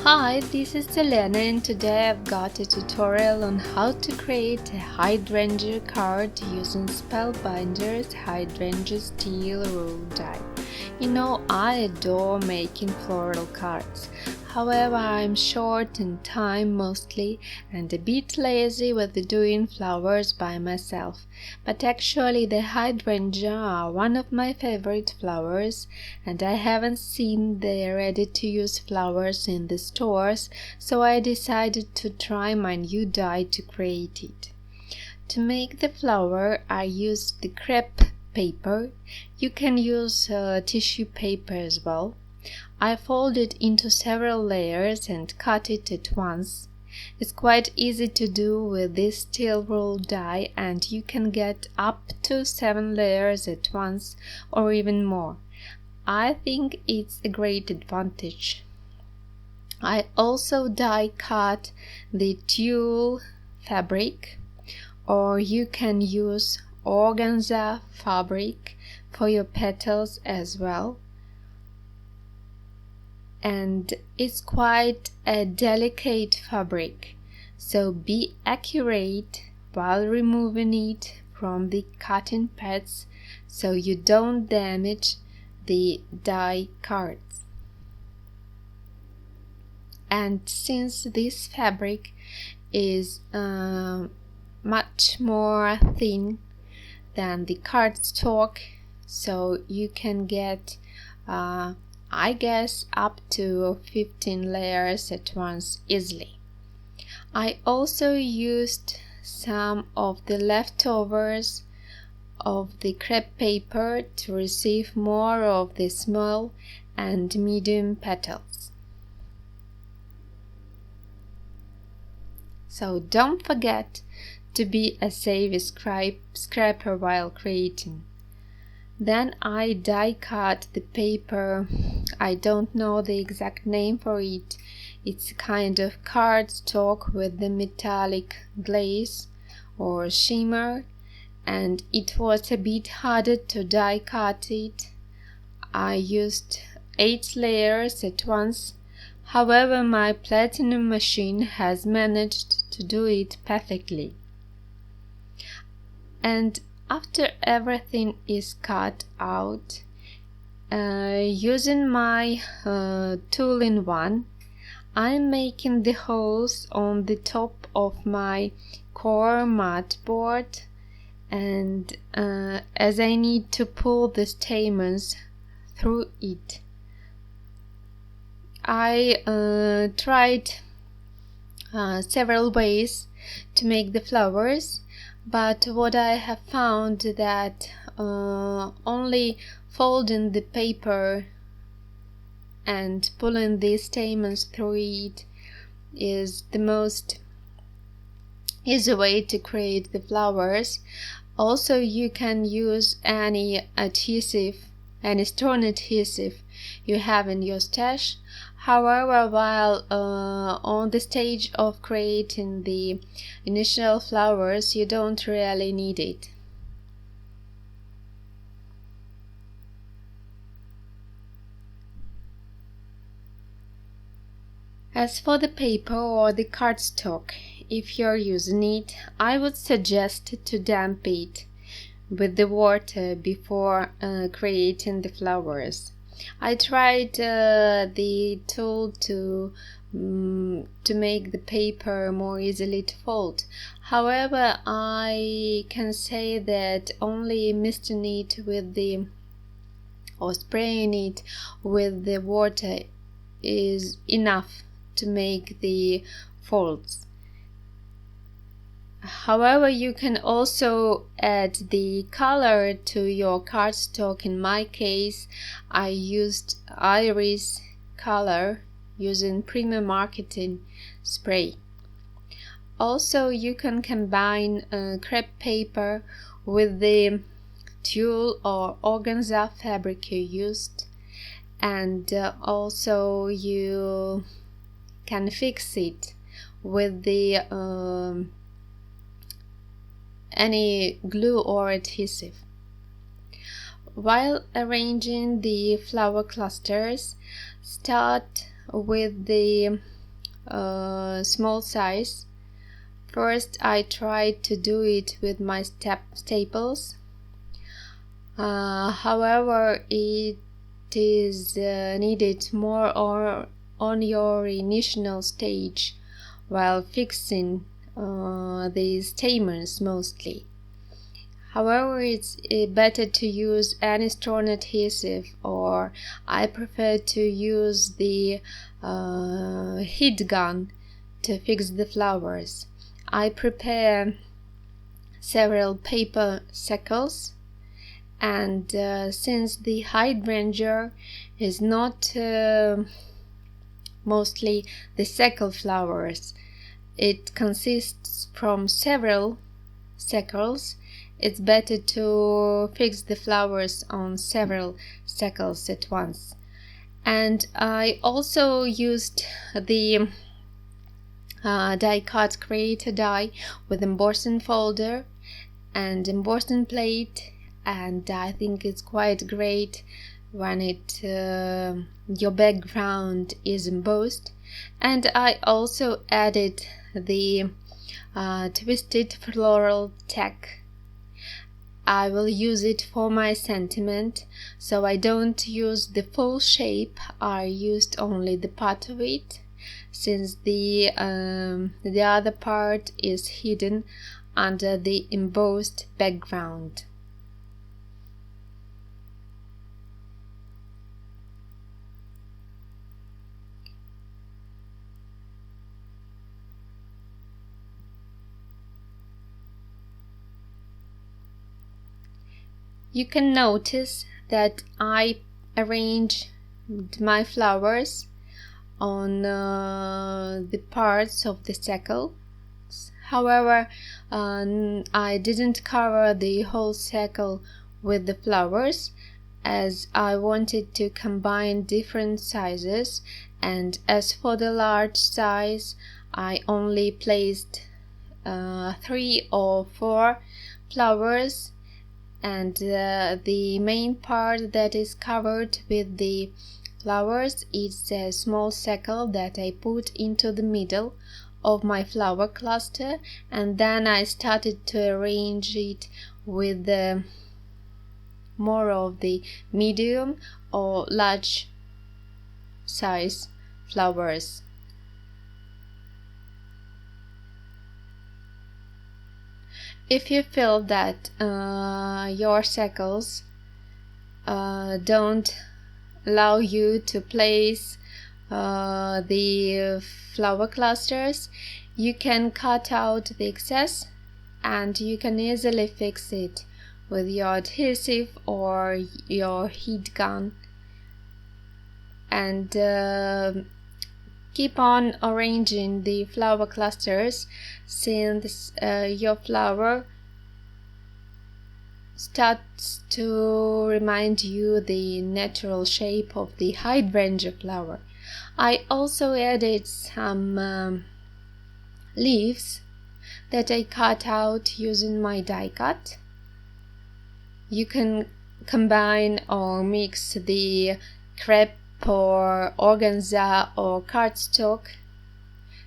Hi, this is Selena and today I've got a tutorial on how to create a Hydrangea card using Spellbinders Hydrangea Steel rule die. You know, I adore making floral cards. However, I'm short in time mostly and a bit lazy with doing flowers by myself. But actually the hydrangea are one of my favorite flowers and I haven't seen the ready-to-use flowers in the stores, so I decided to try my new die to create it. To make the flower, I used the crepe paper. You can use tissue paper as well. I fold it into several layers and cut it at once. It's quite easy to do with this steel rule die and you can get up to 7 layers at once or even more. I think it's a great advantage. I also die cut the tulle fabric, or you can use organza fabric for your petals as well. And it's quite a delicate fabric, so be accurate while removing it from the cutting pads so you don't damage the die cards. And since this fabric is much more thin than the cardstock, so you can get I guess up to 15 layers at once easily. I also used some of the leftovers of the crepe paper to receive more of the small and medium petals. So don't forget to be a savvy scraper while creating. Then I die cut the paper. I don't know the exact name for it. It's a kind of cardstock with the metallic glaze or shimmer, and it was a bit harder to die cut it. I used 8 layers at once. However, my platinum machine has managed to do it perfectly. And after everything is cut out, using my tool-in-one, I'm making the holes on the top of my core mat board, and as I need to pull the stamens through it. I tried several ways to make the flowers, but what I have found that only folding the paper and pulling the stamens through it is the most easy way to create the flowers. Also, you can use any adhesive, any strong adhesive you have in your stash. However, while on the stage of creating the initial flowers, you don't really need it. As for the paper or the cardstock, if you're using it, I would suggest to damp it with the water before creating the flowers. I tried the tool to make the paper more easily to fold. However, I can say that only misting it with or spraying it with the water is enough to make the folds. However, you can also add the color to your cardstock. In my case, I used iris color using premium marketing spray. Also, you can combine crepe paper with the tulle or organza fabric you used, and also you can fix it with the any glue or adhesive. While arranging the flower clusters, start with the small size. First, I tried to do it with my staples. However, it is needed more on your initial stage while fixing these stamens mostly. However, it's better to use any strong adhesive, or I prefer to use the heat gun to fix the flowers. I prepare several paper circles, and since the hydrangea is not mostly the circle flowers, it consists from several circles, it's better to fix the flowers on several circles at once. And I also used the die cut creator die with embossing folder and embossing plate, and I think it's quite great when your background is embossed. And I also added the twisted floral tag. I will use it for my sentiment, so I don't use the full shape. I used only the part of it, since the other part is hidden under the embossed background. You can notice that I arranged my flowers on the parts of the circle. However, I didn't cover the whole circle with the flowers, as I wanted to combine different sizes, and as for the large size, I only placed 3 or 4 flowers, and the main part that is covered with the flowers is a small circle that I put into the middle of my flower cluster, and then I started to arrange it with more of the medium or large size flowers. If you feel that your circles don't allow you to place the flower clusters, you can cut out the excess, and you can easily fix it with your adhesive or your heat gun. And keep on arranging the flower clusters, since your flower starts to remind you the natural shape of the hydrangea flower. I also added some leaves that I cut out using my die cut. You can combine or mix the crepe or organza or cardstock,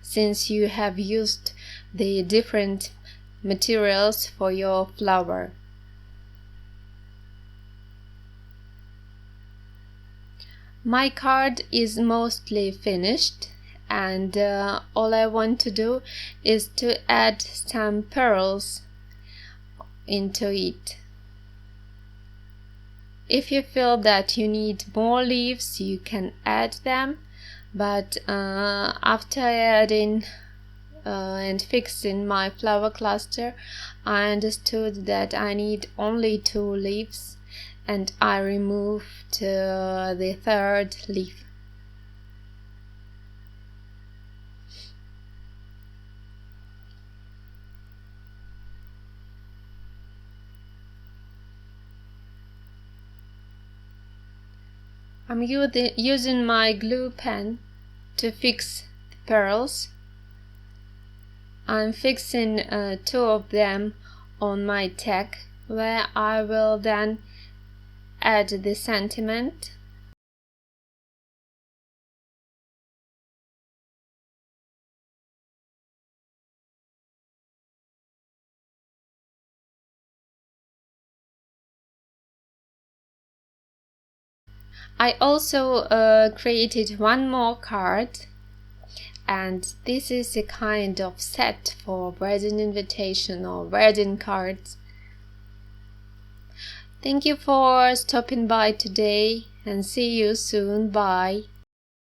since you have used the different materials for your flower. My card is mostly finished, and all I want to do is to add some pearls into it. If you feel that you need more leaves, you can add them, but after adding and fixing my flower cluster, I understood that I need only 2 leaves, and I removed the 3rd leaf. I'm using my glue pen to fix the pearls. I'm fixing 2 of them on my tag, where I will then add the sentiment I also created one more card, and this is a kind of set for wedding invitation or wedding cards. Thank you for stopping by today, and see you soon. Bye.